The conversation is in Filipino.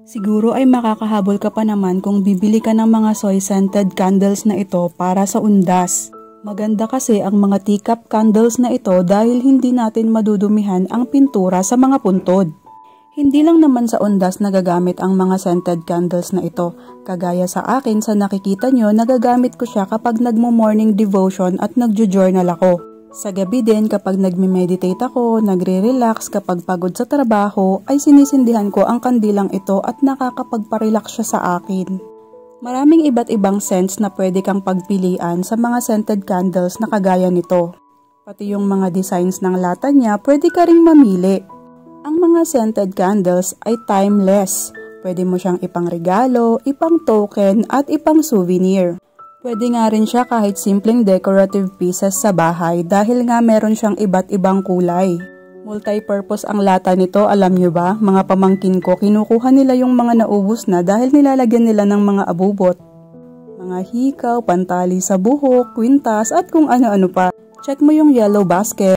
Siguro ay makakahabol ka pa naman kung bibili ka ng mga soy-scented candles na ito para sa undas. Maganda kasi ang mga teacup candles na ito dahil hindi natin madudumihan ang pintura sa mga puntod. Hindi lang naman sa undas nagagamit ang mga scented candles na ito. Kagaya sa akin sa nakikita nyo, nagagamit ko siya kapag nagmo-morning devotion at nagjo-journal ako. Sa gabi din kapag nagme-meditate ako, nagre-relax kapag pagod sa trabaho, ay sinisindihan ko ang kandilang ito at nakakapagparelax siya sa akin. Maraming iba't ibang scents na pwede kang pagpilian sa mga scented candles na kagaya nito. Pati yung mga designs ng lata niya, pwede ka ring mamili. Ang mga scented candles ay timeless. Pwede mo siyang ipangregalo, ipang token at ipang souvenir. Pwede nga rin siya kahit simpleng decorative pieces sa bahay dahil nga meron siyang iba't ibang kulay. Multi-purpose ang lata nito, alam nyo ba? Mga pamangkin ko, kinukuha nila yung mga naubos na dahil nilalagyan nila ng mga abubot. Mga hikaw, pantali sa buhok, kwintas at kung ano-ano pa. Check mo yung yellow basket.